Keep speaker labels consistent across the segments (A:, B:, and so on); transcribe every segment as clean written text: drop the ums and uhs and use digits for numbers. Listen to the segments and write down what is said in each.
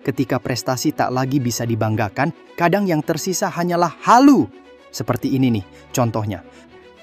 A: Ketika prestasi tak lagi bisa dibanggakan, kadang yang tersisa hanyalah halu. Seperti ini nih, contohnya.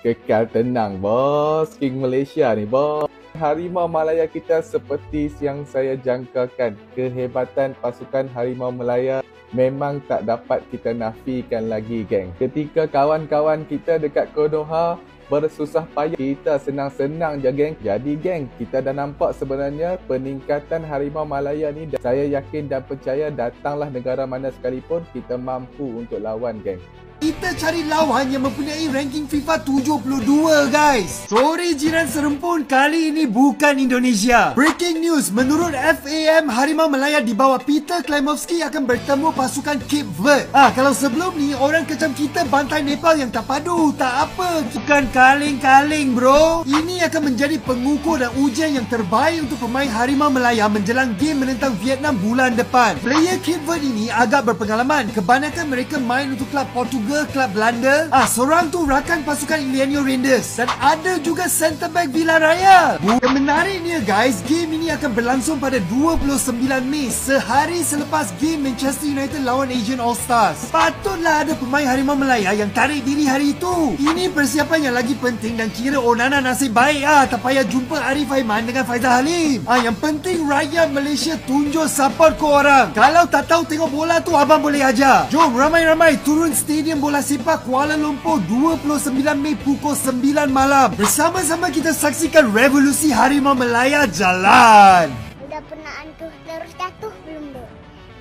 B: Kekal tenang, bos. King Malaysia ni, bos. Harimau Malaya kita seperti yang saya jangkakan. Kehebatan pasukan Harimau Malaya memang tak dapat kita nafikan lagi, geng. Ketika kawan-kawan kita dekat Konoha bersusah payah, kita senang-senang je, geng. Jadi, geng, kita dah nampak sebenarnya peningkatan Harimau Malaya ni. Saya yakin dan percaya datanglah negara mana sekalipun, kita mampu untuk lawan, geng.
C: Kita cari lawan yang mempunyai ranking FIFA 72, guys. Sorry jiran serempun, kali ini bukan Indonesia. Breaking news, menurut FAM, Harimau Malaya di bawah Peter Klimovsky akan bertemu pasukan Cape Verde. Kalau sebelum ni orang kecam kita bantai Nepal yang tak padu, tak apa. Bukan kaleng-kaleng, bro. Ini akan menjadi pengukur dan ujian yang terbaik untuk pemain Harimau Malaya menjelang game menentang Vietnam bulan depan. Player Cape Verde ini agak berpengalaman. Kebanyakan mereka main untuk klub Portugal, klub Belanda. Seorang tu rakan pasukan Iliano Rangers dan ada juga center back Villarreal. Yang menariknya, guys, game ini akan berlangsung pada 29 Mei, sehari selepas game Manchester United lawan Asian All-Stars. Patutlah ada pemain Harimau Malaya yang tarik diri hari itu. Ini persiapan yang lagi penting dan kira Onana nasib baik tak payah jumpa Arif Aiman dengan Faizal Halim. Yang penting rakyat Malaysia tunjuk support korang. Kalau tak tahu tengok bola tu, abang boleh ajar. Jom ramai-ramai turun stadium bola sepak Kuala Lumpur 29 Mei pukul 9 malam. Bersama-sama kita saksikan revolusi Harimau Malaya jalan.
D: Udah pernah antuh terus jatuh belum, Dek?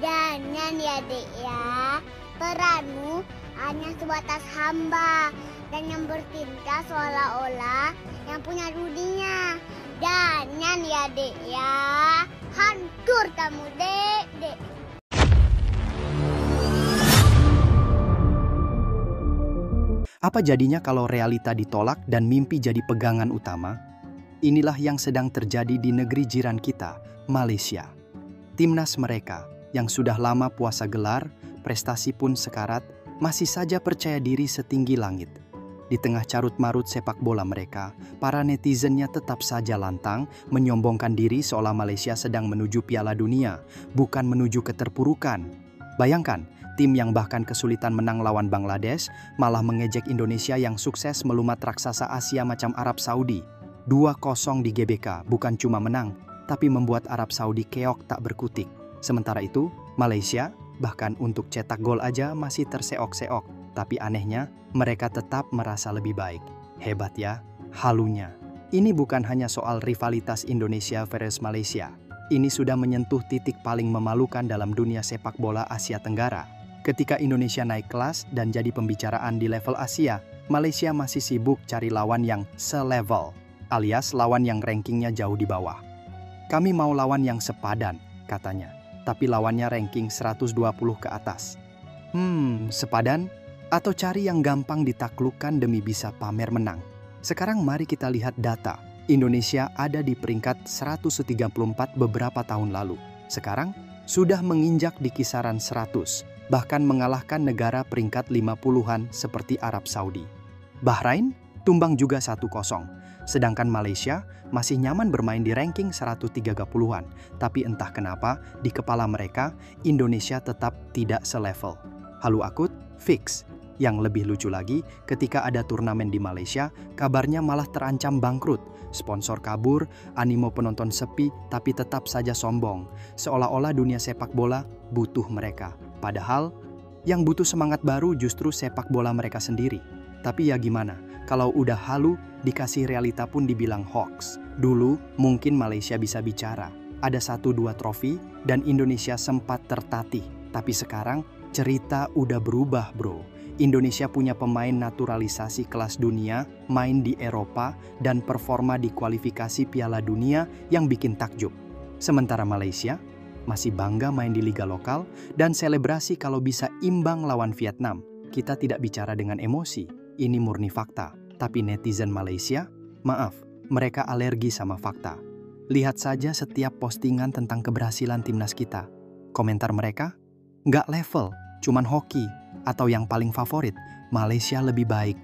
D: Jangan ya, Dek ya. Peranmu hanya sebatas hamba dan yang bertindak seolah-olah yang punya dunia. Jangan ya, Dek ya. Hancur kamu, Dek.
A: Apa jadinya kalau realita ditolak dan mimpi jadi pegangan utama? Inilah yang sedang terjadi di negeri jiran kita, Malaysia. Timnas mereka yang sudah lama puasa gelar, prestasi pun sekarat, masih saja percaya diri setinggi langit. Di tengah carut-marut sepak bola mereka, para netizennya tetap saja lantang menyombongkan diri seolah Malaysia sedang menuju Piala Dunia, bukan menuju keterpurukan. Bayangkan, tim yang bahkan kesulitan menang lawan Bangladesh malah mengejek Indonesia yang sukses melumat raksasa Asia macam Arab Saudi. 2-0 di GBK bukan cuma menang, tapi membuat Arab Saudi keok tak berkutik. Sementara itu, Malaysia bahkan untuk cetak gol aja masih terseok-seok. Tapi anehnya, mereka tetap merasa lebih baik. Hebat ya, halunya. Ini bukan hanya soal rivalitas Indonesia versus Malaysia. Ini sudah menyentuh titik paling memalukan dalam dunia sepak bola Asia Tenggara. Ketika Indonesia naik kelas dan jadi pembicaraan di level Asia, Malaysia masih sibuk cari lawan yang selevel, alias lawan yang rankingnya jauh di bawah. Kami mau lawan yang sepadan, katanya, tapi lawannya ranking 120 ke atas. Sepadan? Atau cari yang gampang ditaklukkan demi bisa pamer menang? Sekarang mari kita lihat data. Indonesia ada di peringkat 134 beberapa tahun lalu. Sekarang sudah menginjak di kisaran 100, bahkan mengalahkan negara peringkat 50-an seperti Arab Saudi. Bahrain tumbang juga 1-0, sedangkan Malaysia masih nyaman bermain di ranking 130-an. Tapi entah kenapa, di kepala mereka, Indonesia tetap tidak selevel. Halu akut, fix. Yang lebih lucu lagi, ketika ada turnamen di Malaysia, kabarnya malah terancam bangkrut. Sponsor kabur, animo penonton sepi, tapi tetap saja sombong. Seolah-olah dunia sepak bola butuh mereka. Padahal, yang butuh semangat baru justru sepak bola mereka sendiri. Tapi ya gimana, kalau udah halu, dikasih realita pun dibilang hoax. Dulu, mungkin Malaysia bisa bicara. Ada 1-2 trofi, dan Indonesia sempat tertatih. Tapi sekarang, cerita udah berubah, bro. Indonesia punya pemain naturalisasi kelas dunia, main di Eropa, dan performa di kualifikasi Piala Dunia yang bikin takjub. Sementara Malaysia masih bangga main di liga lokal dan selebrasi kalau bisa imbang lawan Vietnam. Kita tidak bicara dengan emosi, ini murni fakta. Tapi netizen Malaysia, maaf, mereka alergi sama fakta. Lihat saja setiap postingan tentang keberhasilan timnas kita. Komentar mereka, nggak level, cuman hoki. Atau yang paling favorit, Malaysia lebih baik.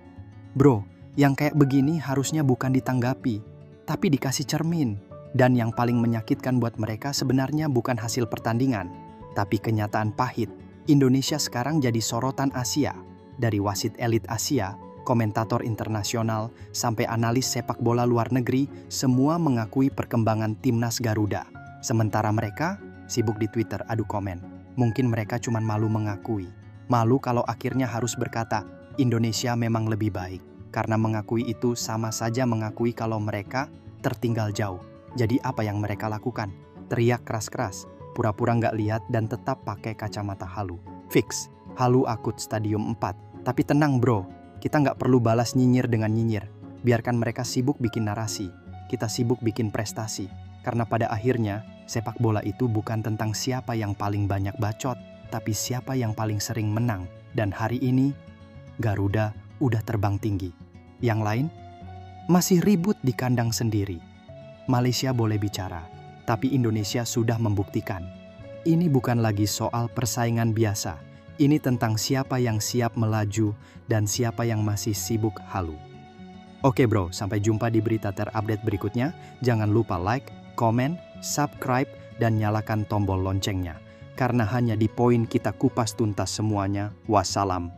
A: Bro, yang kayak begini harusnya bukan ditanggapi, tapi dikasih cermin. Dan yang paling menyakitkan buat mereka sebenarnya bukan hasil pertandingan, Tapi kenyataan pahit, Indonesia sekarang jadi sorotan Asia. Dari wasit elit Asia, komentator internasional, sampai analis sepak bola luar negeri, semua mengakui perkembangan timnas Garuda. Sementara mereka sibuk di Twitter adu komen. Mungkin mereka cuma malu mengakui. Malu kalau akhirnya harus berkata, Indonesia memang lebih baik. Karena mengakui itu sama saja mengakui kalau mereka tertinggal jauh. Jadi apa yang mereka lakukan? Teriak keras-keras, pura-pura nggak lihat dan tetap pakai kacamata halu. Fix, halu akut stadium 4. Tapi tenang bro, kita nggak perlu balas nyinyir dengan nyinyir. Biarkan mereka sibuk bikin narasi, kita sibuk bikin prestasi. Karena pada akhirnya, sepak bola itu bukan tentang siapa yang paling banyak bacot, tapi siapa yang paling sering menang. Dan hari ini, Garuda udah terbang tinggi. Yang lain, masih ribut di kandang sendiri. Malaysia boleh bicara, tapi Indonesia sudah membuktikan. Ini bukan lagi soal persaingan biasa. Ini tentang siapa yang siap melaju dan siapa yang masih sibuk halu. Oke bro, sampai jumpa di berita terupdate berikutnya. Jangan lupa like, komen, subscribe, dan nyalakan tombol loncengnya. Karena hanya di Poin kita kupas tuntas semuanya. Wassalam.